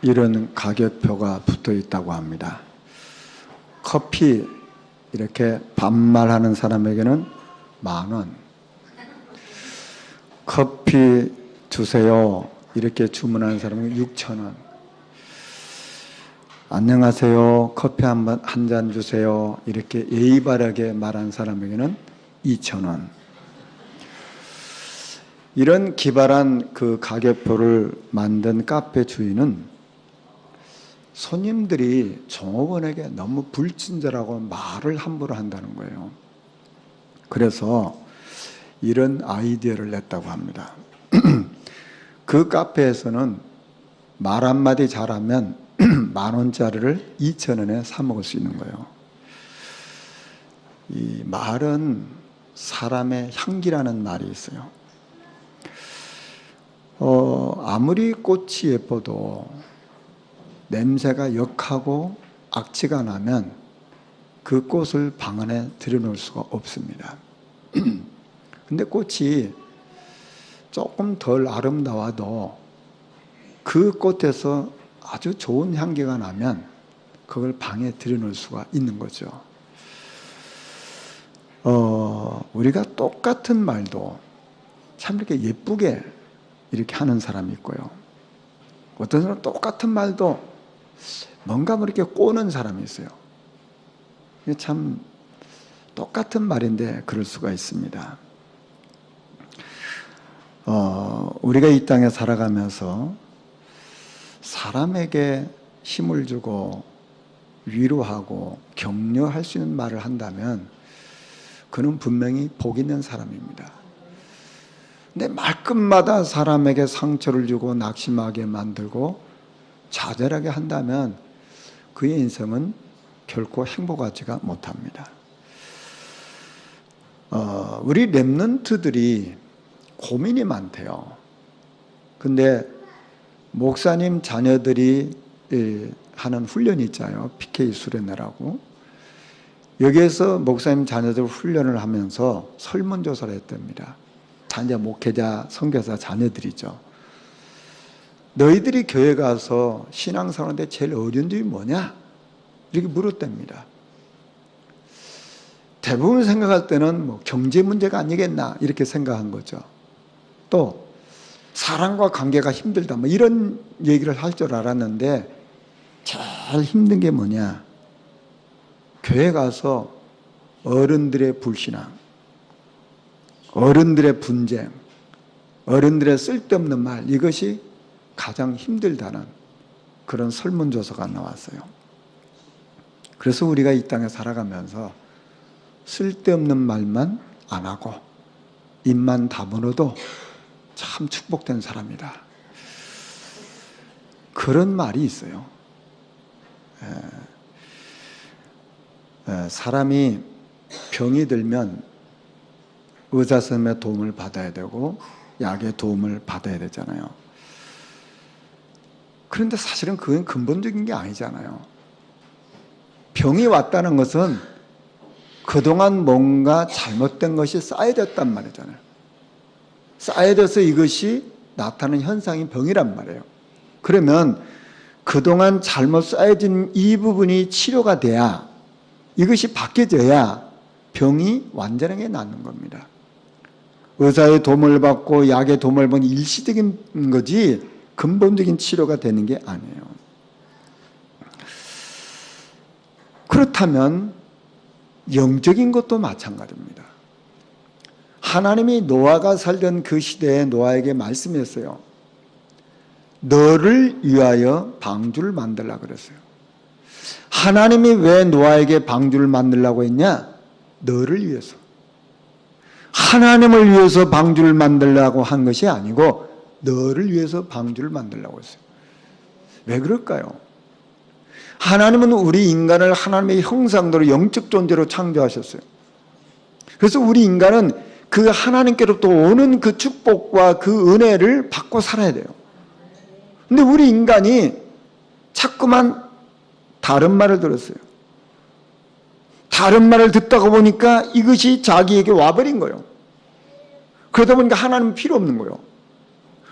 이런 가격표가 붙어 있다고 합니다. 커피 이렇게 반말하는 사람에게는 10,000원, 커피 주세요 이렇게 주문하는 사람은 6,000원, 안녕하세요 커피 한 잔 주세요 이렇게 예의 바르게 말한 사람에게는 2,000원. 이런 기발한 그 가격표를 만든 카페 주인은 손님들이 종업원에게 너무 불친절하고 말을 함부로 한다는 거예요. 그래서 이런 아이디어를 냈다고 합니다. 그 카페에서는 말 한마디 잘하면 10,000원짜리를 2,000원에 사 먹을 수 있는 거예요. 이 말은 사람의 향기라는 말이 있어요. 아무리 꽃이 예뻐도 냄새가 역하고 악취가 나면 그 꽃을 방 안에 들여놓을 수가 없습니다. 근데 꽃이 조금 덜 아름다워도 그 꽃에서 아주 좋은 향기가 나면 그걸 방에 들여놓을 수가 있는 거죠. 우리가 똑같은 말도 참 이렇게 예쁘게 이렇게 하는 사람이 있고요. 어떤 사람은 똑같은 말도 뭔가 이렇게 꼬는 사람이 있어요. 이게 참 똑같은 말인데 그럴 수가 있습니다. 우리가 이 땅에 살아가면서 사람에게 힘을 주고 위로하고 격려할 수 있는 말을 한다면 그는 분명히 복 있는 사람입니다. 근데 말끝마다 사람에게 상처를 주고 낙심하게 만들고 좌절하게 한다면 그의 인생은 결코 행복하지가 못합니다. 우리 렘넌트들이 고민이 많대요. 근데 목사님 자녀들이 하는 훈련이 있잖아요. PK 수련회라고. 여기에서 목사님 자녀들 훈련을 하면서 설문조사를 했답니다. 자녀 목회자, 선교사 자녀들이죠. 너희들이 교회 가서 신앙생활하는데 제일 어려운 점이 뭐냐? 이렇게 물었답니다. 대부분 생각할 때는 뭐 경제 문제가 아니겠나 이렇게 생각한 거죠. 또 사람과 관계가 힘들다 뭐 이런 얘기를 할 줄 알았는데 제일 힘든 게 뭐냐? 교회 가서 어른들의 불신앙, 어른들의 분쟁, 어른들의 쓸데없는 말, 이것이 가장 힘들다는 그런 설문조사가 나왔어요. 그래서 우리가 이 땅에 살아가면서 쓸데없는 말만 안 하고 입만 다물어도 참 축복된 사람이다. 그런 말이 있어요. 사람이 병이 들면 의사 선생님의 도움을 받아야 되고 약의 도움을 받아야 되잖아요. 그런데 사실은 그건 근본적인 게 아니잖아요. 병이 왔다는 것은 그동안 뭔가 잘못된 것이 쌓여졌단 말이잖아요. 쌓여져서 이것이 나타나는 현상이 병이란 말이에요. 그러면 그동안 잘못 쌓여진 이 부분이 치료가 돼야, 이것이 바뀌어져야 병이 완전하게 낫는 겁니다. 의사의 도움을 받고 약의 도움을 받는 일시적인 거지 근본적인 치료가 되는 게 아니에요. 그렇다면 영적인 것도 마찬가지입니다. 하나님이 노아가 살던 그 시대에 노아에게 말씀했어요. 너를 위하여 방주를 만들라고 그랬어요. 하나님이 왜 노아에게 방주를 만들라고 했냐? 너를 위해서. 하나님을 위해서 방주를 만들라고 한 것이 아니고 너를 위해서 방주를 만들라고 했어요. 왜 그럴까요? 하나님은 우리 인간을 하나님의 형상대로 영적 존재로 창조하셨어요. 그래서 우리 인간은 그 하나님께로부터 오는 그 축복과 그 은혜를 받고 살아야 돼요. 근데 우리 인간이 자꾸만 다른 말을 들었어요. 다른 말을 듣다가 보니까 이것이 자기에게 와버린 거예요. 그러다 보니까 하나님은 필요 없는 거예요.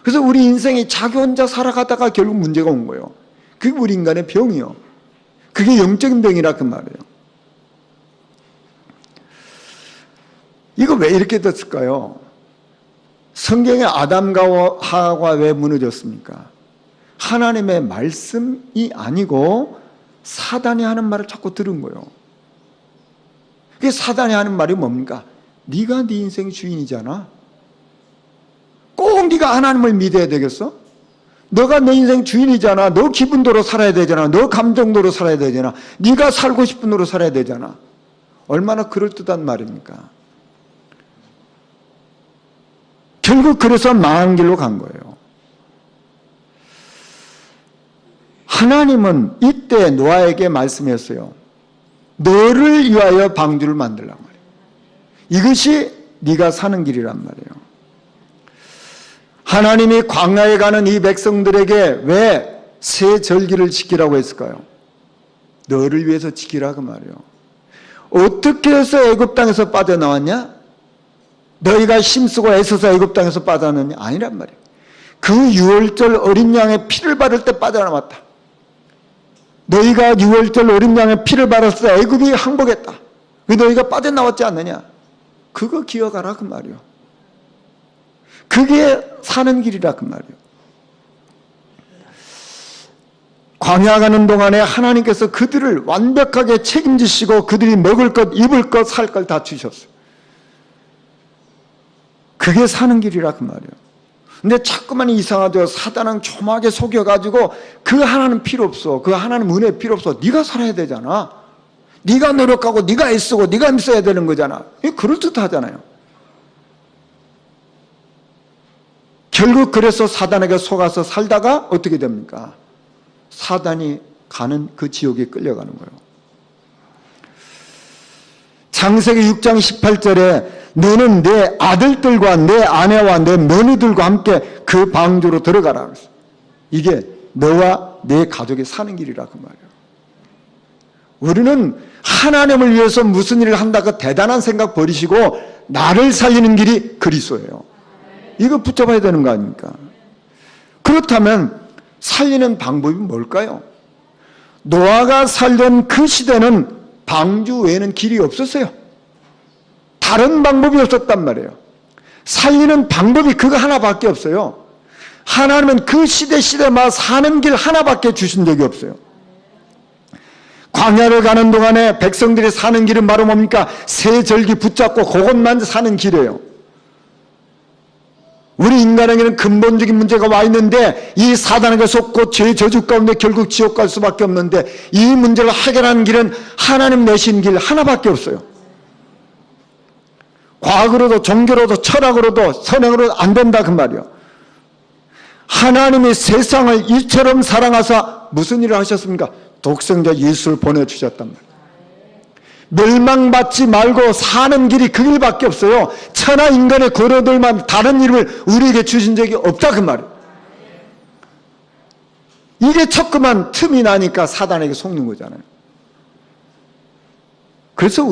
그래서 우리 인생이 자기 혼자 살아가다가 결국 문제가 온 거예요. 그게 우리 인간의 병이요. 그게 영적인 병이라 그 말이에요. 이거 왜 이렇게 됐을까요? 성경에 아담과 하와가 왜 무너졌습니까? 하나님의 말씀이 아니고 사단이 하는 말을 자꾸 들은 거예요. 그게 사단이 하는 말이 뭡니까? 네가 네 인생 주인이잖아. 꼭 네가 하나님을 믿어야 되겠어? 너가 내 인생 주인이잖아. 너 기분대로 살아야 되잖아. 너 감정대로 살아야 되잖아. 네가 살고 싶은 대로 살아야 되잖아. 얼마나 그럴듯한 말입니까? 결국 그래서 망한 길로 간 거예요. 하나님은 이때 노아에게 말씀했어요. 너를 위하여 방주를 만들란 말이에요. 이것이 네가 사는 길이란 말이에요. 하나님이 광야에 가는 이 백성들에게 왜 새 절기를 지키라고 했을까요? 너를 위해서 지키라 그 말이에요. 어떻게 해서 애굽 땅에서 빠져나왔냐? 너희가 힘쓰고 애써서 애굽 땅에서 빠져나왔냐? 아니란 말이에요. 그 유월절 어린 양의 피를 바를 때 빠져나왔다. 너희가 유월절 어린 양의 피를 바랐을 때 애굽이 항복했다. 너희가 빠져나왔지 않느냐? 그거 기억하라 그 말이에요. 그게 사는 길이라 그 말이에요. 광야 가는 동안에 하나님께서 그들을 완벽하게 책임지시고 그들이 먹을 것, 입을 것, 살 걸 다 주셨어요. 그게 사는 길이라 그 말이에요. 근데 자꾸만 이상하죠. 사단은 조막에 속여가지고 그 하나는 필요 없어. 그 하나는 은혜 필요 없어. 네가 살아야 되잖아. 네가 노력하고 네가 애쓰고 네가 힘써야 되는 거잖아. 그럴듯하잖아요. 결국 그래서 사단에게 속아서 살다가 어떻게 됩니까? 사단이 가는 그 지옥에 끌려가는 거예요. 창세기 6장 18절에 너는 내 아들들과 내 아내와 내 며느들과 함께 그 방주로 들어가라 그랬어요. 이게 너와 내 가족이 사는 길이라 그 말이에요. 우리는 하나님을 위해서 무슨 일을 한다고 대단한 생각 버리시고 나를 살리는 길이 그리스도예요. 이거 붙잡아야 되는 거 아닙니까? 그렇다면 살리는 방법이 뭘까요? 노아가 살던 그 시대는 방주 외에는 길이 없었어요. 다른 방법이 없었단 말이에요. 살리는 방법이 그거 하나밖에 없어요. 하나님은 그 시대마다 사는 길 하나밖에 주신 적이 없어요. 광야를 가는 동안에 백성들이 사는 길은 바로 뭡니까? 새 절기 붙잡고 그것만 사는 길이에요. 우리 인간에게는 근본적인 문제가 와 있는데 이 사단에게 속고 죄 저주 가운데 결국 지옥 갈 수밖에 없는데 이 문제를 해결하는 길은 하나님 내신 길 하나밖에 없어요. 과학으로도 종교로도 철학으로도 선행으로도 안 된다 그 말이에요. 하나님이 세상을 이처럼 사랑하사 무슨 일을 하셨습니까? 독생자 예수를 보내주셨단 말이에요. 멸망받지 말고 사는 길이 그 길밖에 없어요. 천하 인간의 거로들만 다른 이름을 우리에게 주신 적이 없다 그 말이에요. 이게 자꾸만 틈이 나니까 사단에게 속는 거잖아요. 그래서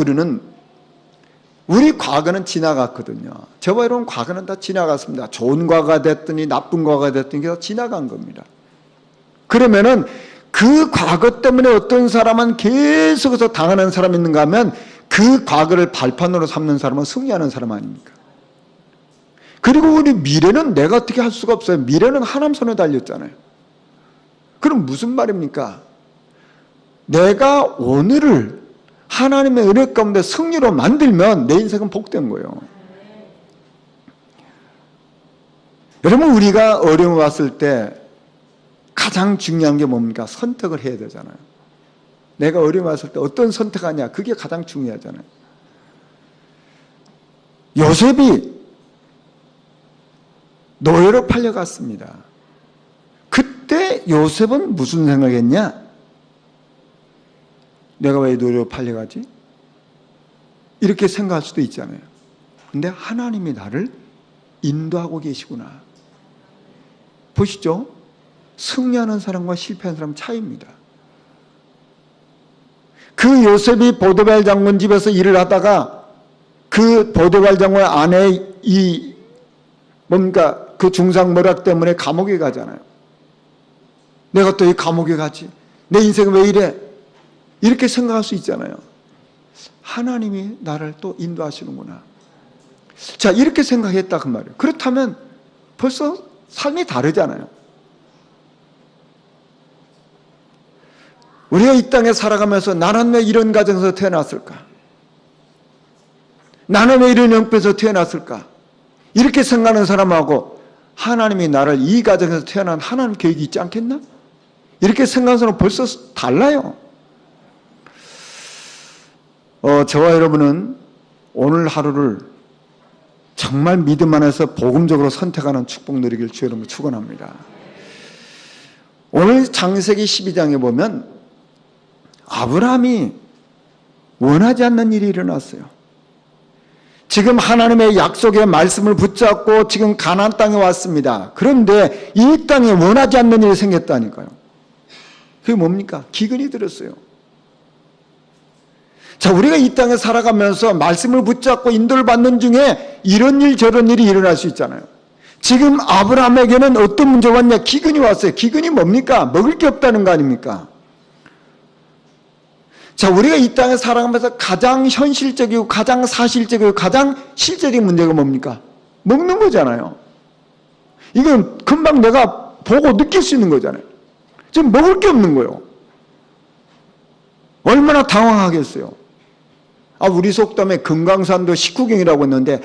우리 과거는 지나갔거든요. 저와 여러분 과거는 다 지나갔습니다. 좋은 과거가 됐더니 나쁜 과거가 됐더니 다 지나간 겁니다. 그러면은 그 과거 때문에 어떤 사람은 계속해서 당하는 사람이 있는가 하면 그 과거를 발판으로 삼는 사람은 승리하는 사람 아닙니까? 그리고 우리 미래는 내가 어떻게 할 수가 없어요. 미래는 하나님 손에 달렸잖아요. 그럼 무슨 말입니까? 내가 오늘을 하나님의 은혜 가운데 승리로 만들면 내 인생은 복된 거예요. 여러분 우리가 어려움 왔을 때 가장 중요한 게 뭡니까? 선택을 해야 되잖아요. 내가 어려움 왔을 때 어떤 선택하냐? 그게 가장 중요하잖아요. 요셉이 노예로 팔려갔습니다. 그때 요셉은 무슨 생각했냐? 내가 왜 노예로 팔려가지? 이렇게 생각할 수도 있잖아요. 근데 하나님이 나를 인도하고 계시구나. 보시죠. 승리하는 사람과 실패하는 사람 차이입니다. 그 요셉이 보디발 장군 집에서 일을 하다가 그 보디발 장군 아내 그 중상모략 때문에 감옥에 가잖아요. 내가 또 이 감옥에 가지? 내 인생은 왜 이래? 이렇게 생각할 수 있잖아요. 하나님이 나를 또 인도하시는구나. 자, 이렇게 생각했다 그 말이에요. 그렇다면 벌써 삶이 다르잖아요. 우리가 이 땅에 살아가면서 나는 왜 이런 가정에서 태어났을까? 나는 왜 이런 형편에서 태어났을까? 이렇게 생각하는 사람하고 하나님이 나를 이 가정에서 태어난 하나님 계획이 있지 않겠나? 이렇게 생각하는 사람은 벌써 달라요. 저와 여러분은 오늘 하루를 정말 믿음 안에서 복음적으로 선택하는 축복 누리길 주 여러분 축원합니다. 오늘 창세기 12장에 보면 아브라함이 원하지 않는 일이 일어났어요. 지금 하나님의 약속의 말씀을 붙잡고 지금 가나안 땅에 왔습니다. 그런데 이 땅에 원하지 않는 일이 생겼다니까요. 그게 뭡니까? 기근이 들었어요. 자, 우리가 이 땅에 살아가면서 말씀을 붙잡고 인도를 받는 중에 이런 일 저런 일이 일어날 수 있잖아요. 지금 아브라함에게는 어떤 문제가 왔냐? 기근이 왔어요. 기근이 뭡니까? 먹을 게 없다는 거 아닙니까? 자, 우리가 이 땅에 살아가면서 가장 현실적이고 가장 사실적이고 가장 실제적인 문제가 뭡니까? 먹는 거잖아요. 이건 금방 내가 보고 느낄 수 있는 거잖아요. 지금 먹을 게 없는 거예요. 얼마나 당황하겠어요. 우리 속담에 금강산도 식후경이라고 했는데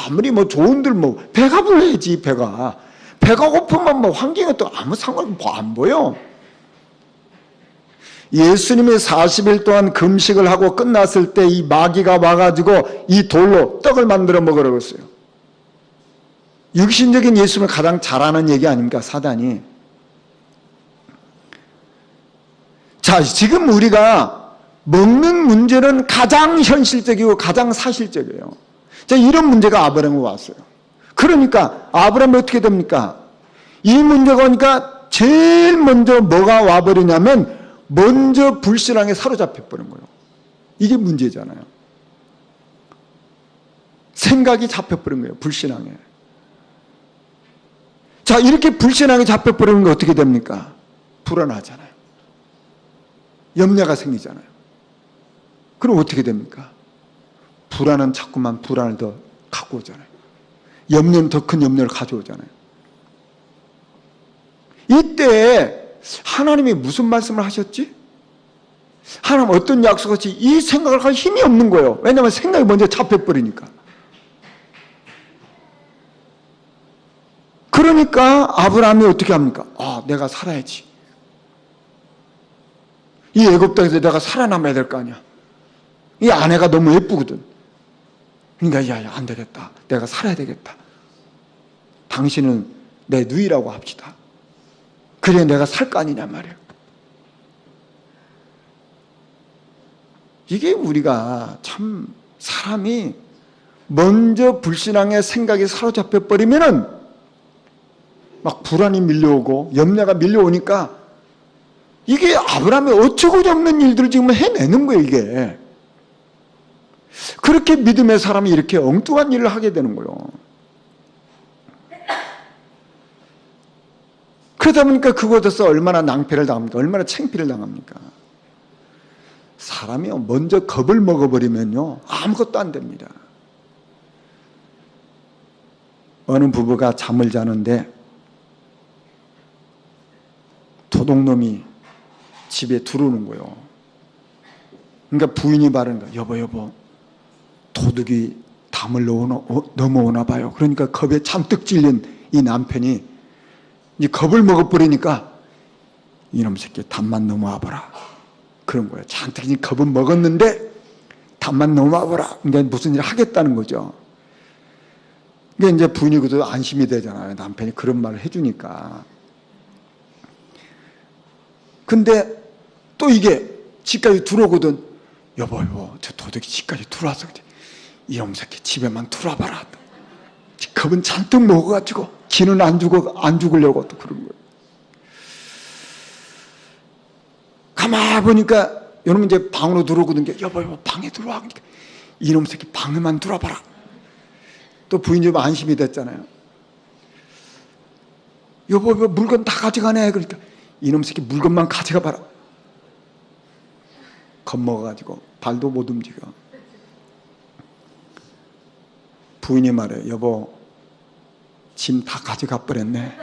아무리 뭐 좋은들 뭐 배가 불러야지. 배가 고프면 뭐 환경에 또 아무 상관 안 보여. 예수님이 40일 동안 금식을 하고 끝났을 때 이 마귀가 와가지고 이 돌로 떡을 만들어 먹으라고 했어요. 육신적인 예수님을 가장 잘하는 얘기 아닙니까? 사단이. 자, 지금 우리가 먹는 문제는 가장 현실적이고 가장 사실적이에요. 자, 이런 문제가 아브라함에 왔어요. 그러니까 아브라함이 어떻게 됩니까? 이 문제가 오니까 제일 먼저 뭐가 와버리냐면 먼저 불신앙에 사로잡혀 버린 거예요. 이게 문제잖아요. 생각이 잡혀버린 거예요. 불신앙에. 자, 이렇게 불신앙에 잡혀버리는 게 어떻게 됩니까? 불안하잖아요. 염려가 생기잖아요. 그럼 어떻게 됩니까? 불안은 자꾸만 불안을 더 갖고 오잖아요. 염려는 더 큰 염려를 가져오잖아요. 이때 하나님이 무슨 말씀을 하셨지? 하나님 어떤 약속을 하셨지? 이 생각을 할 힘이 없는 거예요. 왜냐하면 생각이 먼저 잡혀버리니까. 그러니까 아브라함이 어떻게 합니까? 내가 살아야지. 이 애굽 땅에서 내가 살아남아야 될 거 아니야. 이 아내가 너무 예쁘거든. 그러니까 야, 안 되겠다. 내가 살아야 되겠다. 당신은 내 누이라고 합시다. 그래 내가 살 거 아니냔 말이에요. 이게 우리가 참 사람이 먼저 불신앙의 생각에 사로잡혀 버리면은 막 불안이 밀려오고 염려가 밀려오니까 이게 아브라함이 어처구니 없는 일들을 지금 해내는 거예요. 이게 그렇게 믿음의 사람이 이렇게 엉뚱한 일을 하게 되는 거예요. 그러다 보니까 그곳에서 얼마나 낭패를 당합니까? 얼마나 창피를 당합니까? 사람이 먼저 겁을 먹어버리면요 아무것도 안 됩니다. 어느 부부가 잠을 자는데 도둑놈이 집에 들어오는 거예요. 그러니까 부인이 말하는 거예요. 여보 도둑이 담을 넘어오나 봐요. 그러니까 겁에 잔뜩 찔린 이 남편이 이 겁을 먹어버리니까 이놈 새끼 담만 넘어와봐라. 그런 거예요. 잔뜩 겁은 먹었는데 담만 넘어와봐라. 그러니까 무슨 일을 하겠다는 거죠. 그러니까 이제 부인이 그래도 안심이 되잖아요. 남편이 그런 말을 해주니까. 근데 또 이게 집까지 들어오거든. 여보 저 도둑이 집까지 들어와서 이놈 새끼 집에만 들어와봐라. 겁은 잔뜩 먹어가지고 기는 안 죽으려고 또 그런 거예요. 가만히 보니까 여러분 이제 방으로 들어오거든요. 여보 방에 들어와. 그러니까 이놈 새끼 방에만 들어와봐라. 또 부인 좀 안심이 됐잖아요. 여보 물건 다 가져가네. 그러니까 이놈 새끼 물건만 가져가 봐라. 겁먹어가지고 발도 못 움직여. 부인이 말해, 여보, 짐 다 가져가 버렸네.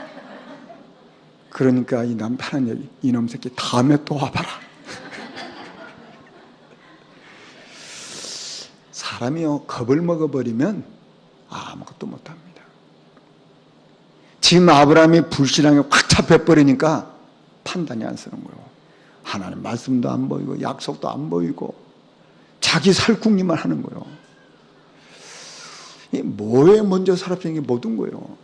그러니까 이 남편은 얘기, 이놈 새끼 다음에 또 와봐라. 사람이요, 겁을 먹어버리면 아무것도 못합니다. 지금 아브라함이 불신앙에 확 잡혀버리니까 판단이 안 서는 거예요. 하나님 말씀도 안 보이고 약속도 안 보이고 자기 살궁리만 하는 거예요. 뭐에 먼저 살았던 게 모든 거예요.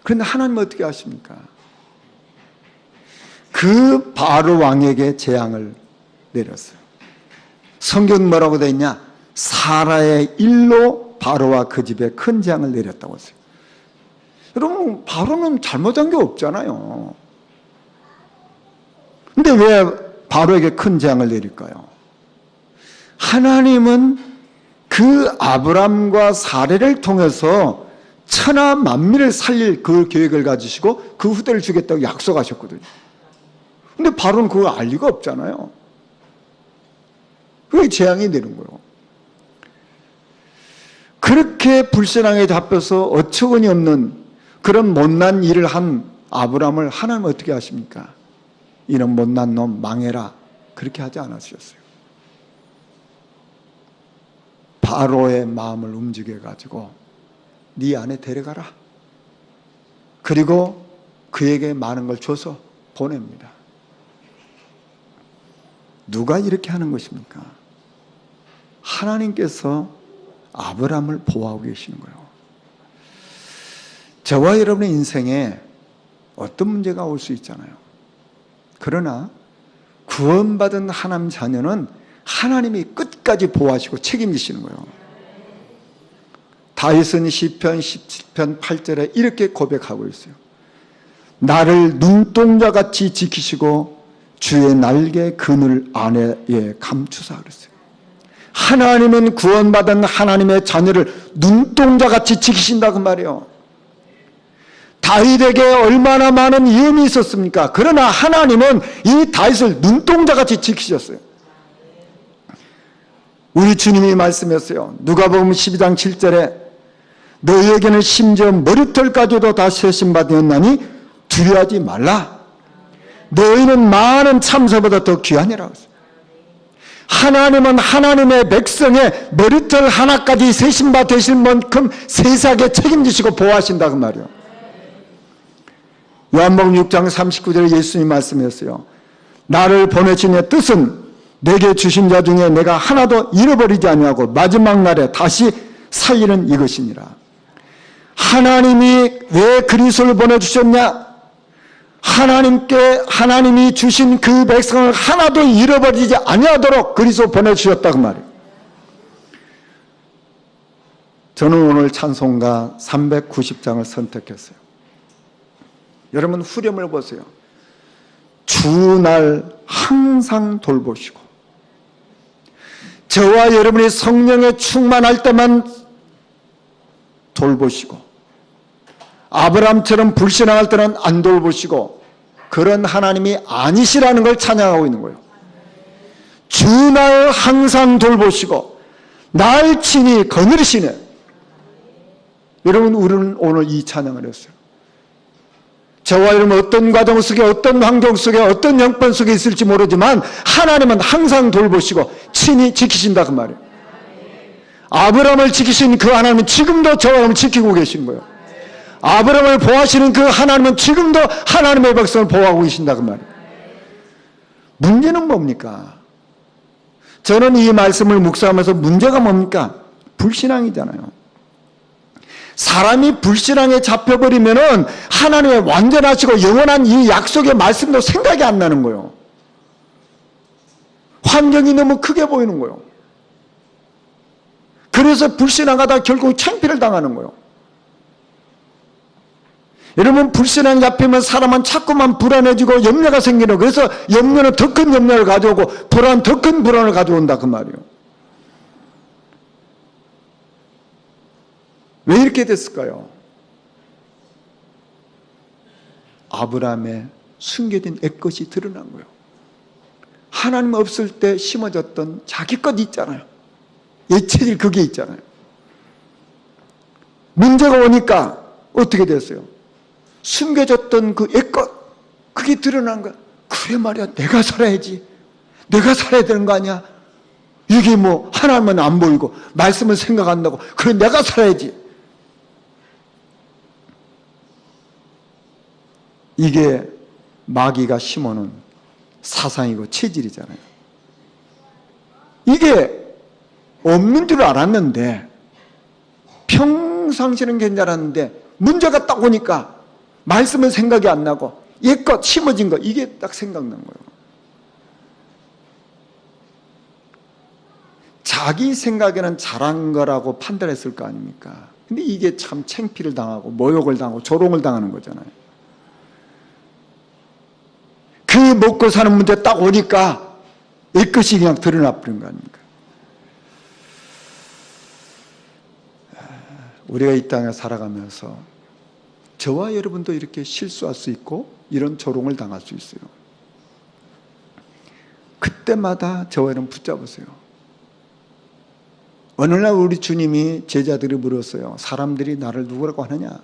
그런데 하나님은 어떻게 하십니까? 그 바로 왕에게 재앙을 내렸어요. 성경 뭐라고 되어 있냐? 사라의 일로 바로와 그 집에 큰 재앙을 내렸다고 했어요. 여러분, 바로는 잘못한 게 없잖아요. 근데 왜 바로에게 큰 재앙을 내릴까요? 하나님은 그 아브람과 사례를 통해서 천하 만민을 살릴 그 계획을 가지시고 그 후대를 주겠다고 약속하셨거든요. 근데 바로는 그걸 알 리가 없잖아요. 그게 재앙이 되는 거예요. 그렇게 불신앙에 잡혀서 어처구니 없는 그런 못난 일을 한 아브람을 하나님은 어떻게 하십니까? 이런 못난 놈 망해라, 그렇게 하지 않으셨어요. 바로의 마음을 움직여가지고 네 안에 데려가라. 그리고 그에게 많은 걸 줘서 보냅니다. 누가 이렇게 하는 것입니까? 하나님께서 아브람을 보호하고 계시는 거예요. 저와 여러분의 인생에 어떤 문제가 올 수 있잖아요. 그러나 구원받은 하나님 자녀는 하나님이 끝까지 보호하시고 책임지시는 거예요. 다윗은 시편 17편 8절에 이렇게 고백하고 있어요. 나를 눈동자같이 지키시고 주의 날개 그늘 안에 감추사 그랬어요. 하나님은 구원받은 하나님의 자녀를 눈동자같이 지키신다고 말이에요. 다윗에게 얼마나 많은 위험이 있었습니까? 그러나 하나님은 이 다윗을 눈동자같이 지키셨어요. 우리 주님이 말씀했어요. 누가복음 12장 7절에 너희에게는 심지어 머리털까지도 다 세심받았나니 두려워하지 말라. 너희는 많은 참새보다 더 귀하니라. 하나님은 하나님의 백성의 머리털 하나까지 세심바 되실 만큼 세세하게 책임지시고 보호하신다고 말이에요. 요한복음 6장 39절에 예수님이 말씀했어요. 나를 보내신 의 뜻은 내게 주신 자 중에 내가 하나도 잃어버리지 아니하고 마지막 날에 다시 살리는 이것이니라. 하나님이 왜 그리스도를 보내주셨냐? 하나님이 주신 그 백성을 하나도 잃어버리지 아니하도록 그리스도 보내주셨다고 말이에요. 저는 오늘 찬송가 390장을 선택했어요. 여러분 후렴을 보세요. 주 날 항상 돌보시고 저와 여러분이 성령에 충만할 때만 돌보시고 아브라함처럼 불신앙할 때는 안 돌보시고 그런 하나님이 아니시라는 걸 찬양하고 있는 거예요. 주 날 항상 돌보시고 날 친히 거느리시네. 여러분 우리는 오늘 이 찬양을 했어요. 저와 여러분 어떤 과정 속에 어떤 환경 속에 어떤 형편 속에 있을지 모르지만 하나님은 항상 돌보시고 친히 지키신다 그 말이에요. 아브라함을 지키신 그 하나님은 지금도 저와 여러분을 지키고 계신 거예요. 아브라함을 보호하시는 그 하나님은 지금도 하나님의 백성을 보호하고 계신다 그 말이에요. 문제는 뭡니까? 저는 이 말씀을 묵상하면서 문제가 뭡니까? 불신앙이잖아요. 사람이 불신앙에 잡혀버리면은 하나님의 완전하시고 영원한 이 약속의 말씀도 생각이 안 나는 거예요. 환경이 너무 크게 보이는 거예요. 그래서 불신앙하다 결국 창피를 당하는 거예요. 여러분 불신앙에 잡히면 사람은 자꾸만 불안해지고 염려가 생기는 거예요. 그래서 염려는 더 큰 염려를 가져오고 불안 더 큰 불안을 가져온다 그 말이에요. 왜 이렇게 됐을까요? 아브라함의 숨겨진 애것이 드러난 거예요. 하나님 없을 때 심어졌던 자기 것 있잖아요. 예체질 그게 있잖아요. 문제가 오니까 어떻게 됐어요? 숨겨졌던 그 애것, 그게 드러난 거야. 그래 말이야, 내가 살아야지. 내가 살아야 되는 거 아니야? 이게 뭐 하나님은 안 보이고 말씀은 생각 안 나고, 그래 내가 살아야지. 이게 마귀가 심어놓은 사상이고 체질이잖아요. 이게 없는 줄 알았는데, 평상시는 괜찮았는데 문제가 딱 오니까 말씀은 생각이 안 나고 옛것 심어진 거, 이게 딱 생각난 거예요. 자기 생각에는 잘한 거라고 판단했을 거 아닙니까? 근데 이게 참 창피를 당하고 모욕을 당하고 조롱을 당하는 거잖아요. 그 먹고 사는 문제 딱 오니까 옛것이 그냥 드러나 버린 거 아닙니까? 우리가 이 땅에 살아가면서 저와 여러분도 이렇게 실수할 수 있고 이런 조롱을 당할 수 있어요. 그때마다 저와 여러분 붙잡으세요. 어느 날 우리 주님이 제자들이 물었어요. 사람들이 나를 누구라고 하느냐?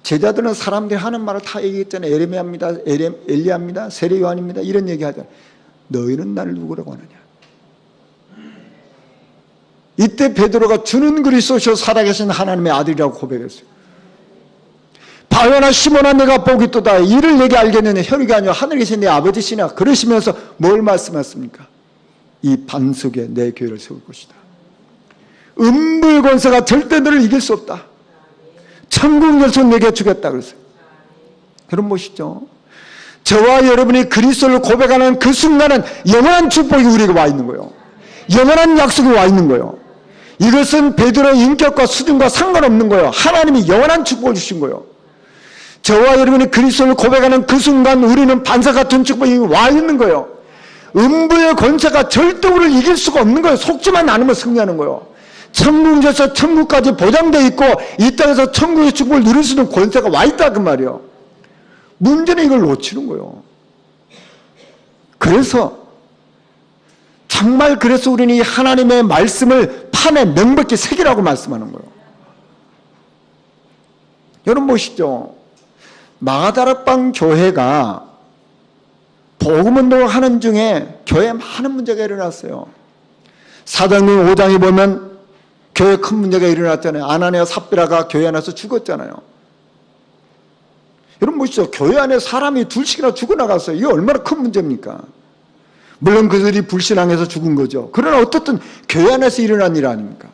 제자들은 사람들이 하는 말을 다 얘기했잖아요. 에레미야입니다, 엘리야입니다, 세례 요한입니다, 이런 얘기 하잖아요. 너희는 나를 누구라고 하느냐? 이때 베드로가 주는 그리스도시요 살아계신 하나님의 아들이라고 고백했어요. 바요나 시몬아 내가 보겠도다. 이를 내게 알겠느냐? 혈육이 아니라 하늘에 계신 내 아버지시냐? 그러시면서 뭘 말씀하십니까? 이 반 속에 내 교회를 세울 것이다. 음부의 권세가 절대 너를 이길 수 없다. 천국 열쇠 내게 주겠다 그랬어요. 여러분 보시죠. 저와 여러분이 그리스도를 고백하는 그 순간은 영원한 축복이 우리에게 와 있는 거예요. 영원한 약속이 와 있는 거예요. 이것은 베드로의 인격과 수준과 상관없는 거예요. 하나님이 영원한 축복을 주신 거예요. 저와 여러분이 그리스도를 고백하는 그 순간 우리는 반사 같은 축복이 와 있는 거예요. 음부의 권세가 절대 우리를 이길 수가 없는 거예요. 속지만 않으면 승리하는 거예요. 천국에서 천국까지 보장되어 있고 이 땅에서 천국의 축복을 누릴 수 있는 권세가 와 있다 그 말이에요. 문제는 이걸 놓치는 거예요. 그래서 정말 그래서 우리는 이 하나님의 말씀을 판에 명백히 새기라고 말씀하는 거예요. 여러분 보시죠. 마가다락방 교회가 복음운동을 하는 중에 교회에 많은 문제가 일어났어요. 사도행전 5장에 보면 교회에 큰 문제가 일어났잖아요. 아나니아 삽비라가 교회 안에서 죽었잖아요. 여러분 보시죠. 교회 안에 사람이 둘씩이나 죽어나갔어요. 이게 얼마나 큰 문제입니까? 물론 그들이 불신앙해서 죽은 거죠. 그러나 어떻든 교회 안에서 일어난 일 아닙니까?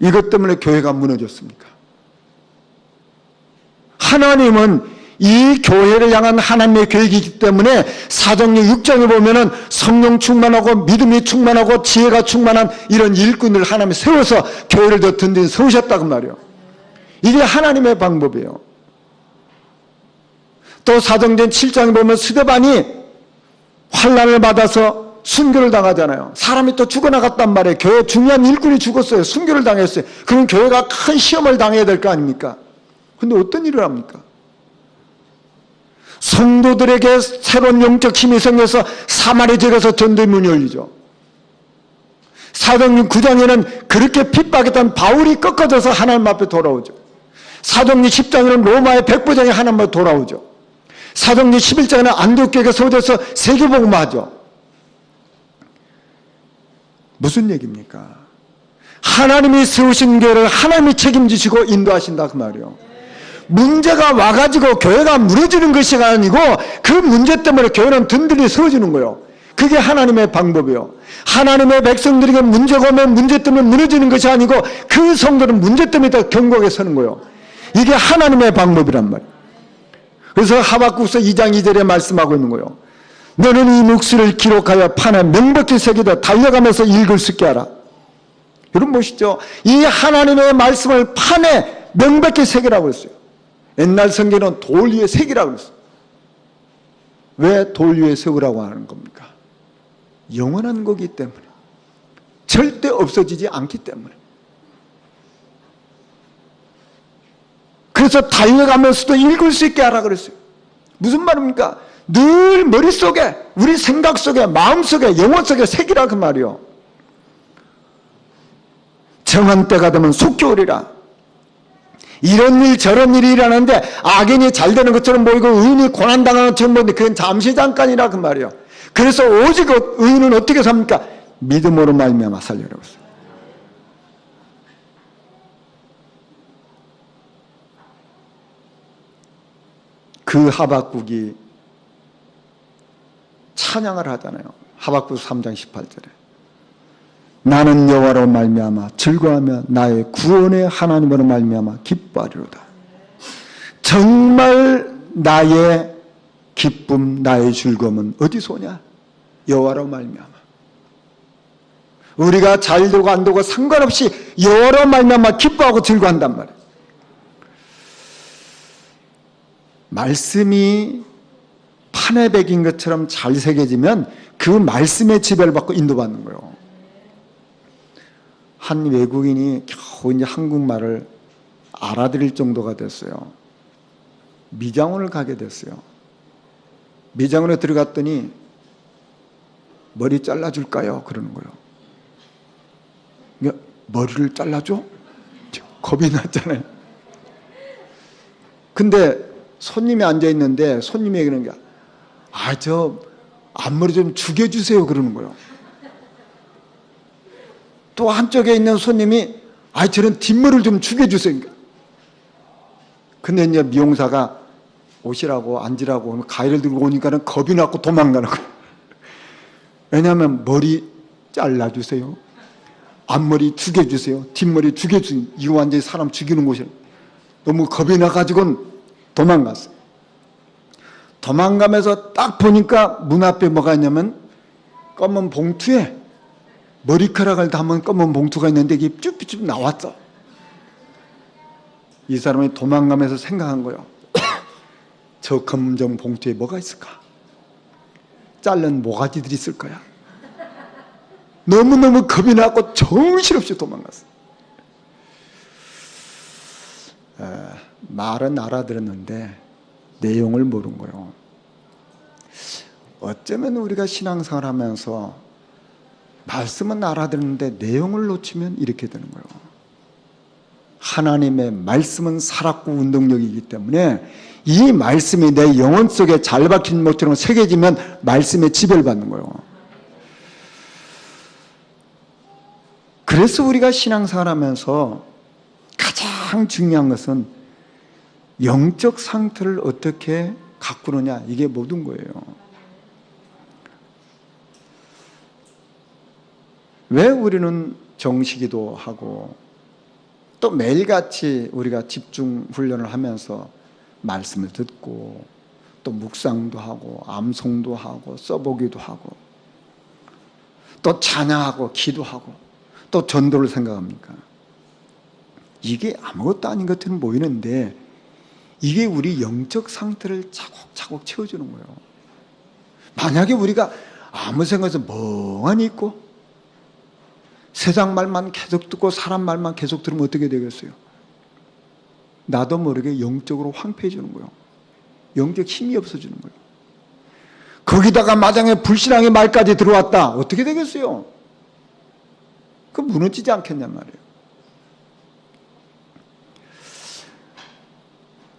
이것 때문에 교회가 무너졌습니까? 하나님은 이 교회를 향한 하나님의 계획이기 때문에 사도행전 6장에 보면은 성령 충만하고 믿음이 충만하고 지혜가 충만한 이런 일꾼을 하나님이 세워서 교회를 더 든든히 세우셨다고 말이에요. 이게 하나님의 방법이에요. 또 사도행전 7장에 보면 스데반이 환난을 받아서 순교를 당하잖아요. 사람이 또 죽어나갔단 말이에요. 교회 중요한 일꾼이 죽었어요. 순교를 당했어요. 그럼 교회가 큰 시험을 당해야 될 거 아닙니까? 근데 어떤 일을 합니까? 성도들에게 새로운 영적 힘이 생겨서 사마리 지역에서 전도의 문이 열리죠. 사도행전 9장에는 그렇게 핍박했던 바울이 꺾어져서 하나님 앞에 돌아오죠. 사도행전 10장에는 로마의 백부장이 하나님 앞에 돌아오죠. 사도행전 11장에는 안디옥교회가 소집해서 세계복음화하죠. 무슨 얘기입니까? 하나님이 세우신 교회를 하나님이 책임지시고 인도하신다 그 말이에요. 문제가 와가지고 교회가 무너지는 것이 아니고 그 문제 때문에 교회는 든든히 세워지는 거예요. 그게 하나님의 방법이에요. 하나님의 백성들에게 문제가 오면 문제 때문에 무너지는 것이 아니고 그 성도는 문제 때문에 더 견고하게 서는 거예요. 이게 하나님의 방법이란 말이에요. 그래서 하박국서 2장 2절에 말씀하고 있는 거예요. 너는 이 묵시를 기록하여 판에 명백히 새기되 달려가면서 읽을 수 있게 하라. 여러분 보시죠. 이 하나님의 말씀을 판에 명백히 새기라고 했어요. 옛날 성경은 돌 위에 새기라고 했어요. 왜 돌 위에 새기라고 하는 겁니까? 영원한 거기 때문에. 절대 없어지지 않기 때문에. 그 그래서 달려가면서도 읽을 수 있게 하라 그랬어요. 무슨 말입니까? 늘 머릿속에, 우리 생각 속에, 마음속에, 영혼 속에 새기라 그 말이요. 정한 때가 되면 속겨오리라. 이런 일 저런 일이 일어나는데 악인이 잘 되는 것처럼 보이고 의인이 고난당하는 것처럼 보이는데 그건 잠시 잠깐이라 그 말이요. 그래서 오직 의인은 어떻게 삽니까? 믿음으로 말미암아 살려라고 했어요. 그 하박국이 찬양을 하잖아요. 하박국 3장 18절에 나는 여호와로 말미암아 즐거워하며 나의 구원의 하나님으로 말미암아 기뻐하리로다. 정말 나의 기쁨, 나의 즐거움은 어디서 오냐? 여호와로 말미암아. 우리가 잘 되고 안 되고 상관없이 여호와로 말미암아 기뻐하고 즐거워한단 말이에요. 말씀이 판에 베긴 것처럼 잘 새겨지면 그 말씀의 지배를 받고 인도받는 거예요. 한 외국인이 겨우 이제 한국말을 알아들을 정도가 됐어요. 미장원을 가게 됐어요. 미장원에 들어갔더니 머리 잘라줄까요? 그러는 거예요. 머리를 잘라줘? 겁이 났잖아요. 근데 손님이 앉아있는데 손님이 그러는 게 저 앞머리 좀 죽여주세요 그러는 거예요. 또 한쪽에 있는 손님이 저는 뒷머리를 좀 죽여주세요. 근데 이제 미용사가 오시라고 앉으라고 가위를 들고 오니까는 겁이 났고 도망가는 거예요. 왜냐하면 머리 잘라주세요. 앞머리 죽여주세요. 뒷머리 죽여주세요. 이거 완전히 사람 죽이는 곳이에요. 너무 겁이 나가지고는 도망갔어요. 도망가면서 딱 보니까 문 앞에 뭐가 있냐면 검은 봉투에 머리카락을 담은 검은 봉투가 있는데 이게 쭈삐쭈삐 나왔어. 이 사람이 도망가면서 생각한 거예요. 저 검정 봉투에 뭐가 있을까? 자른 모가지들이 있을 거야. 너무너무 겁이 나고 정신없이 도망갔어. 말은 알아들었는데 내용을 모른 거예요. 어쩌면 우리가 신앙생활 하면서 말씀은 알아듣는데 내용을 놓치면 이렇게 되는 거예요. 하나님의 말씀은 살았고 운동력이기 때문에 이 말씀이 내 영혼 속에 잘 박힌 못처럼 새겨지면 말씀의 지배를 받는 거예요. 그래서 우리가 신앙생활 하면서 가장 중요한 것은 영적 상태를 어떻게 가꾸느냐, 이게 모든 거예요. 왜 우리는 정시기도 하고 또 매일같이 우리가 집중 훈련을 하면서 말씀을 듣고 또 묵상도 하고 암송도 하고 써보기도 하고 또 찬양하고 기도하고 또 전도를 생각합니까? 이게 아무것도 아닌 것처럼 보이는데 이게 우리 영적 상태를 차곡차곡 채워주는 거예요. 만약에 우리가 아무 생각에서 멍하니 있고 세상 말만 계속 듣고 사람 말만 계속 들으면 어떻게 되겠어요? 나도 모르게 영적으로 황폐해지는 거예요. 영적 힘이 없어지는 거예요. 거기다가 마당에 불신앙의 말까지 들어왔다. 어떻게 되겠어요? 그 무너지지 않겠냔 말이에요.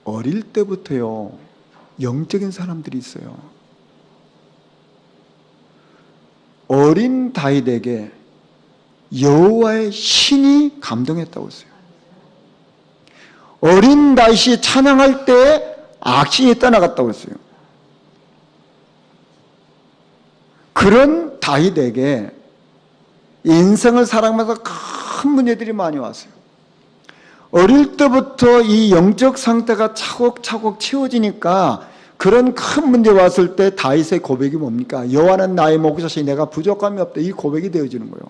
어릴 때부터요, 영적인 사람들이 있어요. 어린 다윗에게 여호와의 신이 감동했다고 했어요. 어린 다윗이 찬양할 때 악신이 떠나갔다고 했어요. 그런 다윗에게 인생을 살아가면서 큰 문제들이 많이 왔어요. 어릴 때부터 이 영적 상태가 차곡차곡 채워지니까 그런 큰 문제 왔을 때 다윗의 고백이 뭡니까? 여호와는 나의 목자시니 내가 부족함이 없다. 이 고백이 되어지는 거예요.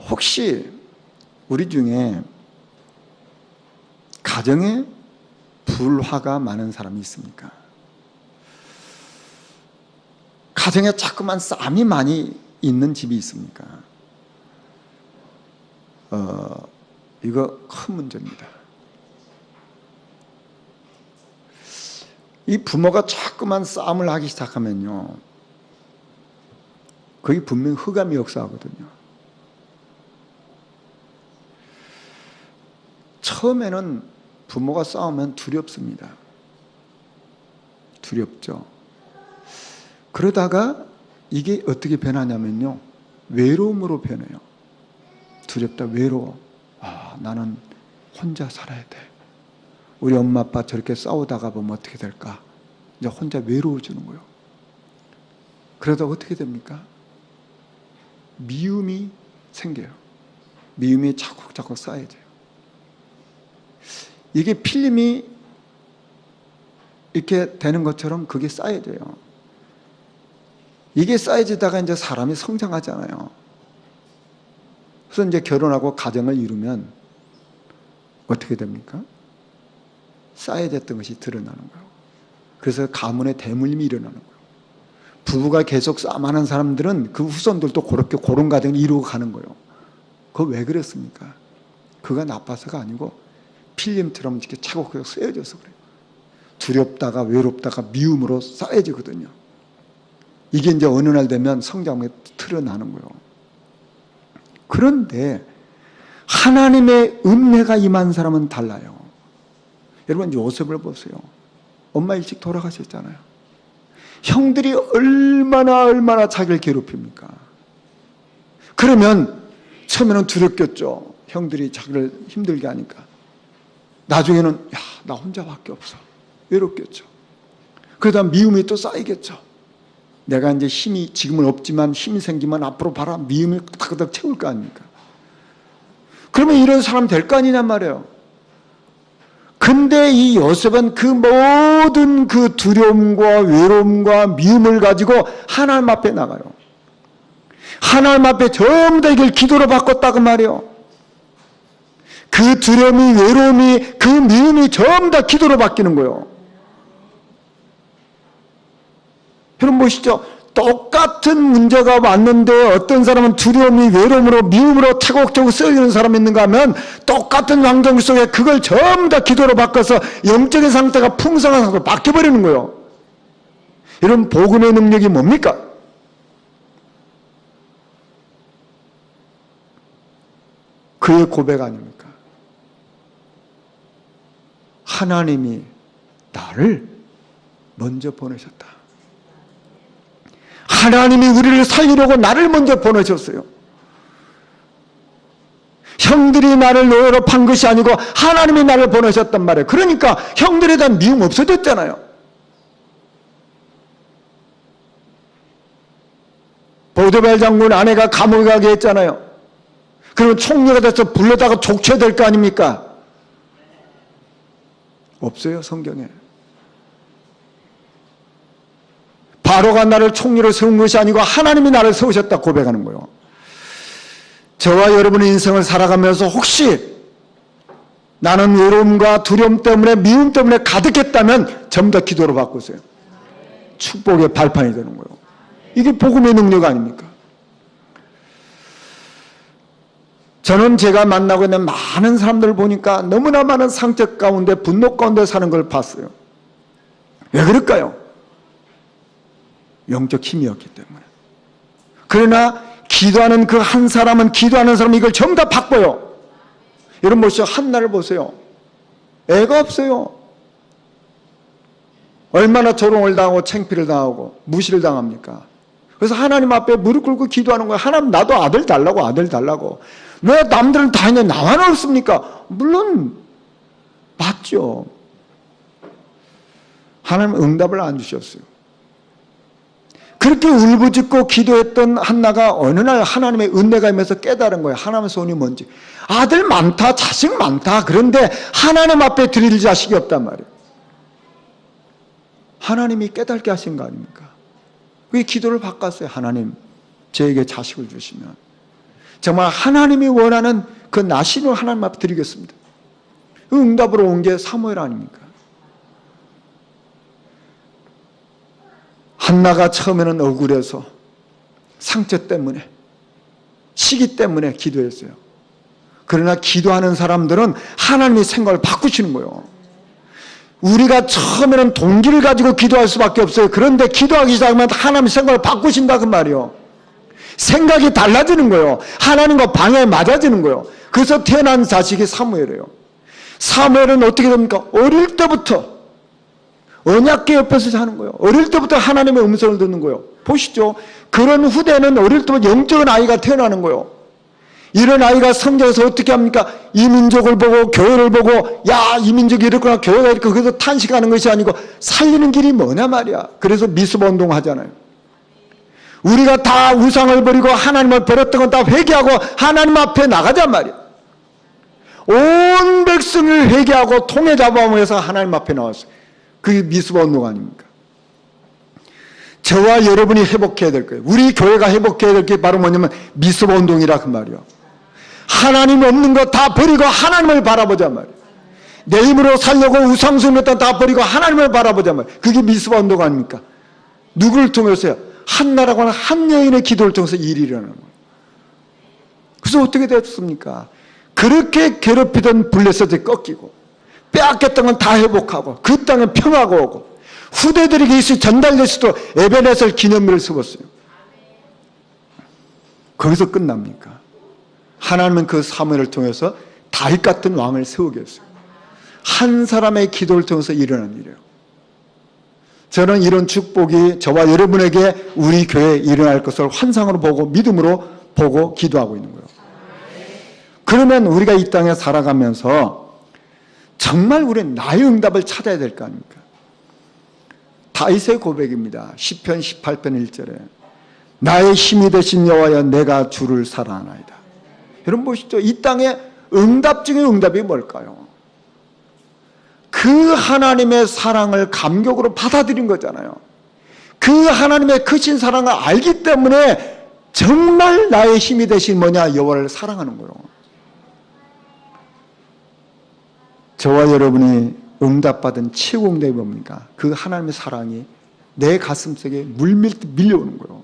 혹시 우리 중에 가정에 불화가 많은 사람이 있습니까? 가정에 자꾸만 싸움이 많이 있는 집이 있습니까? 이거 큰 문제입니다. 이 부모가 자꾸만 싸움을 하기 시작하면요, 그게 분명히 흑암의 역사거든요. 처음에는 부모가 싸우면 두렵습니다. 두렵죠. 그러다가 이게 어떻게 변하냐면요, 외로움으로 변해요. 두렵다, 외로워. 나는 혼자 살아야 돼. 우리 엄마 아빠 저렇게 싸우다가 보면 어떻게 될까? 이제 혼자 외로워지는 거예요. 그러다 어떻게 됩니까? 미움이 생겨요. 미움이 자꾸 쌓여져요. 이게 필름이 이렇게 되는 것처럼 그게 쌓여져요. 이게 쌓여지다가 이제 사람이 성장하잖아요. 그래서 이제 결혼하고 가정을 이루면 어떻게 됩니까? 쌓여졌던 것이 드러나는 거예요. 그래서 가문의 대물림이 일어나는 거예요. 부부가 계속 싸움하는 사람들은 그 후손들도 그렇게 그런 가정을 이루고 가는 거예요. 그거 왜 그랬습니까? 그가 나빠서가 아니고 필름처럼 이렇게 차곡차곡 쌓여져서 그래요. 두렵다가 외롭다가 미움으로 쌓여지거든요. 이게 이제 어느 날 되면 성장에 드러나는 거예요. 그런데 하나님의 은혜가 임한 사람은 달라요. 여러분 요셉을 보세요. 엄마 일찍 돌아가셨잖아요. 형들이 얼마나 자기를 괴롭힙니까? 그러면 처음에는 두렵겠죠. 형들이 자기를 힘들게 하니까. 나중에는 나 혼자밖에 없어. 외롭겠죠. 그러다 미움이 또 쌓이겠죠. 내가 이제 힘이 지금은 없지만 힘이 생기면 앞으로 봐라. 미움을 따그닥 채울 거 아닙니까? 그러면 이런 사람 될 거 아니냔 말이에요. 근데 이 요셉은 그 모든 그 두려움과 외로움과 미움을 가지고 하나님 앞에 나가요. 하나님 앞에 전부 다 이걸 기도로 바꿨다고 말이에요. 그 두려움이, 외로움이, 그 미움이 전부 다 기도로 바뀌는 거예요. 여러분 보시죠. 똑같은 문제가 왔는데 어떤 사람은 두려움이, 외로움으로, 미움으로 차곡차곡 쓰여지는 사람이 있는가 하면 똑같은 환경 속에 그걸 전부 다 기도로 바꿔서 영적인 상태가 풍성한 상태로 바뀌어버리는 거예요. 이런 복음의 능력이 뭡니까? 그의 고백 아닙니까? 하나님이 나를 먼저 보내셨다. 하나님이 우리를 살리려고 나를 먼저 보내셨어요. 형들이 나를 노예로 판 것이 아니고 하나님이 나를 보내셨단 말이에요. 그러니까 형들에 대한 미움 없어졌잖아요. 보드발 장군 아내가 감옥에 가게 했잖아요. 그러면 총리가 돼서 불러다가 족쳐야 될 거 아닙니까? 없어요, 성경에. 바로가 나를 총리로 세운 것이 아니고 하나님이 나를 세우셨다 고백하는 거예요. 저와 여러분의 인생을 살아가면서 혹시 나는 외로움과 두려움 때문에, 미움 때문에 가득했다면 전부 다 기도로 바꾸세요. 축복의 발판이 되는 거예요. 이게 복음의 능력 아닙니까? 저는 제가 만나고 있는 많은 사람들을 보니까 너무나 많은 상처 가운데, 분노 가운데 사는 걸 봤어요. 왜 그럴까요? 영적 힘이 없기 때문에. 그러나 기도하는 그 한 사람은, 기도하는 사람은 이걸 전부 다 바꿔요. 여러분 보시죠. 한나를 보세요. 애가 없어요. 얼마나 조롱을 당하고 창피를 당하고 무시를 당합니까? 그래서 하나님 앞에 무릎 꿇고 기도하는 거예요. 하나님, 나도 아들 달라고, 아들 달라고. 왜 남들은 다 있는데 나만 없습니까? 물론 맞죠. 하나님 응답을 안 주셨어요. 그렇게 울부짖고 기도했던 한나가 어느 날 하나님의 은혜가 임해서 깨달은 거예요. 하나님의 손이 뭔지. 아들 많다, 자식 많다. 그런데 하나님 앞에 드릴 자식이 없단 말이에요. 하나님이 깨닫게 하신 거 아닙니까? 그게 기도를 바꿨어요. 하나님, 저에게 자식을 주시면 정말 하나님이 원하는 그 나신을 하나님 앞에 드리겠습니다. 그 응답으로 온 게 사무엘 아닙니까? 한나가 처음에는 억울해서 상처 때문에, 시기 때문에 기도했어요. 그러나 기도하는 사람들은 하나님의 생각을 바꾸시는 거예요. 우리가 처음에는 동기를 가지고 기도할 수밖에 없어요. 그런데 기도하기 시작하면 하나님의 생각을 바꾸신다 그 말이요. 생각이 달라지는 거예요. 하나님과 방향이 맞아지는 거예요. 그래서 태어난 자식이 사무엘이에요. 사무엘은 어떻게 됩니까? 어릴 때부터 언약궤 옆에서 사는 거예요. 어릴 때부터 하나님의 음성을 듣는 거예요. 보시죠. 그런 후대는 어릴 때부터 영적인 아이가 태어나는 거예요. 이런 아이가 성장해서 어떻게 합니까? 이 민족을 보고 교회를 보고 야, 이 민족이 이렇구나, 교회가 이렇게, 그래서 탄식하는 것이 아니고 살리는 길이 뭐냐 말이야. 그래서 미스바 운동 하잖아요. 우리가 다 우상을 버리고 하나님을 버렸던 건 다 회개하고 하나님 앞에 나가자 말이야. 온 백성을 회개하고 통해 잡아오면서 하나님 앞에 나왔어요. 그게 미스바 운동 아닙니까? 저와 여러분이 회복해야 될 거예요. 우리 교회가 회복해야 될 게 바로 뭐냐면 미스바 운동이라 그 말이요. 하나님 없는 거 다 버리고 하나님을 바라보자 말이에요. 내 힘으로 살려고 우상숭배 다 버리고 하나님을 바라보자 말이에요. 그게 미스바 운동 아닙니까? 누구를 통해서요? 한나라고 하는 한 여인의 기도를 통해서 일이 일어나는 거예요. 그래서 어떻게 됐습니까? 그렇게 괴롭히던 블레셋이 꺾이고 빼앗겼던 건 다 회복하고 그 땅에 평화가 오고 후대들에게 있어 전달될 수도 에베네셀 기념비를 세웠어요. 거기서 끝납니까? 하나님은 그 사무엘을 통해서 다윗 같은 왕을 세우게 했어요. 한 사람의 기도를 통해서 일어난 일이에요. 저는 이런 축복이 저와 여러분에게 우리 교회에 일어날 것을 환상으로 보고 믿음으로 보고 기도하고 있는 거예요. 그러면 우리가 이 땅에 살아가면서 정말 우리는 나의 응답을 찾아야 될 거 아닙니까? 다윗의 고백입니다. 시편 18편 1절에 나의 힘이 되신 여호와여 내가 주를 사랑하나이다. 여러분 보시죠. 이 땅에 응답 중에 응답이 뭘까요? 그 하나님의 사랑을 감격으로 받아들인 거잖아요. 그 하나님의 크신 사랑을 알기 때문에 정말 나의 힘이 되신 뭐냐? 여호와를 사랑하는 거예요. 저와 여러분이 응답받은 최고 응답이 뭡니까? 그 하나님의 사랑이 내 가슴속에 물밀듯 밀려오는 거예요.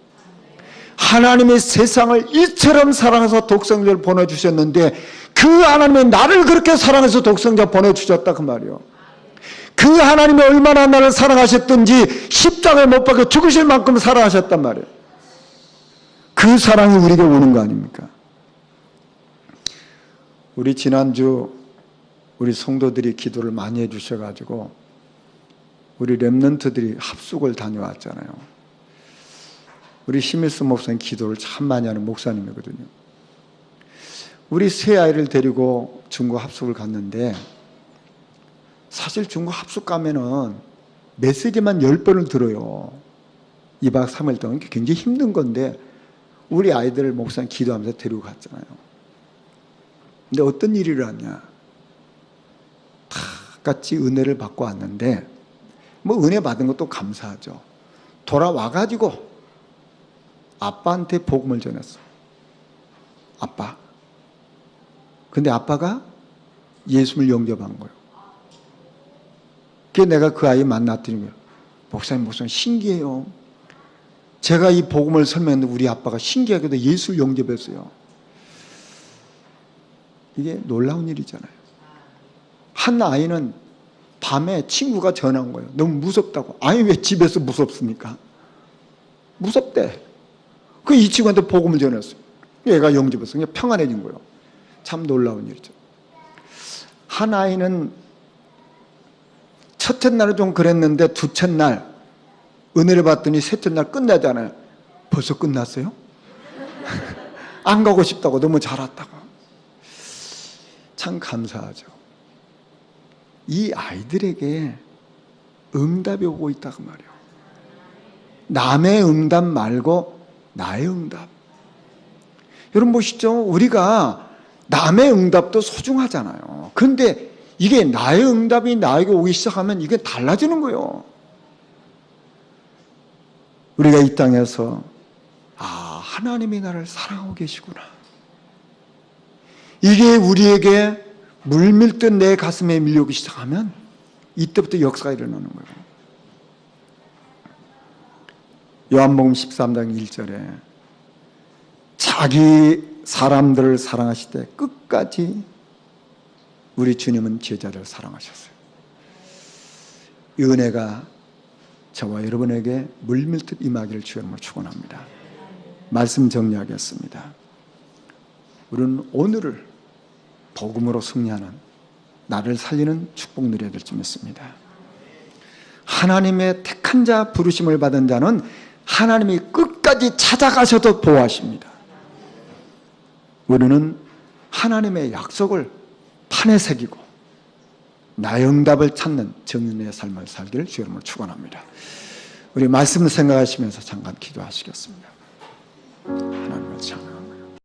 하나님의 세상을 이처럼 사랑해서 독생자를 보내주셨는데 그 하나님의 나를 그렇게 사랑해서 독생자 보내주셨다 그 말이에요. 그 하나님이 얼마나 나를 사랑하셨든지 십자가에 못 박혀 죽으실 만큼 사랑하셨단 말이에요. 그 사랑이 우리에게 오는 거 아닙니까? 우리 지난주 우리 성도들이 기도를 많이 해주셔가지고 우리 렘넌트들이 합숙을 다녀왔잖아요. 우리 시밀스 목사님 기도를 참 많이 하는 목사님이거든요. 우리 세 아이를 데리고 중국 합숙을 갔는데 사실 중국 합숙 가면은 메시지만 10번을 들어요. 2박 3일 동안 굉장히 힘든 건데 우리 아이들을 목사님 기도하면서 데리고 갔잖아요. 근데 어떤 일이 일어났냐? 다 같이 은혜를 받고 왔는데 뭐 은혜 받은 것도 감사하죠. 돌아와가지고 아빠한테 복음을 전했어. 아빠. 근데 아빠가 예수를 영접한 거예요. 그래서 내가 그 아이 만났더니 거예요. 목사님 신기해요. 제가 이 복음을 설명했는데 우리 아빠가 신기하게도 예수를 영접했어요. 이게 놀라운 일이잖아요. 한 아이는 밤에 친구가 전화한 거예요. 너무 무섭다고. 아니 왜 집에서 무섭습니까? 무섭대. 그 이 친구한테 복음을 전했어요. 얘가 영접했어요. 그냥 평안해진 거예요. 참 놀라운 일이죠. 한 아이는 첫째 날은 좀 그랬는데 둘째 날 은혜를 받더니 셋째 날 끝나잖아요. 벌써 끝났어요? 안 가고 싶다고 너무 잘 왔다고. 참 감사하죠. 이 아이들에게 응답이 오고 있다고 말이에요. 남의 응답 말고 나의 응답. 여러분 보시죠. 우리가 남의 응답도 소중하잖아요. 그런데 이게 나의 응답이 나에게 오기 시작하면 이게 달라지는 거예요. 우리가 이 땅에서 하나님이 나를 사랑하고 계시구나. 이게 우리에게 물밀듯 내 가슴에 밀려오기 시작하면 이때부터 역사가 일어나는 거예요. 요한복음 13장 1절에 자기 사람들을 사랑하시되 끝까지 우리 주님은 제자를 사랑하셨어요. 이 은혜가 저와 여러분에게 물밀듯 임하기를 주님으로 축원합니다. 말씀 정리하겠습니다. 우리는 오늘을 복음으로 승리하는 나를 살리는 축복 누려야 될 줄 믿습니다. 하나님의 택한 자 부르심을 받은 자는 하나님이 끝까지 찾아가셔도 보호하십니다. 우리는 하나님의 약속을 판에 새기고 나의 응답을 찾는 정인의 삶을 살기를 주의 이름으로 축원합니다. 우리 말씀을 생각하시면서 잠깐 기도하시겠습니다. 하나님을 찬양합니다.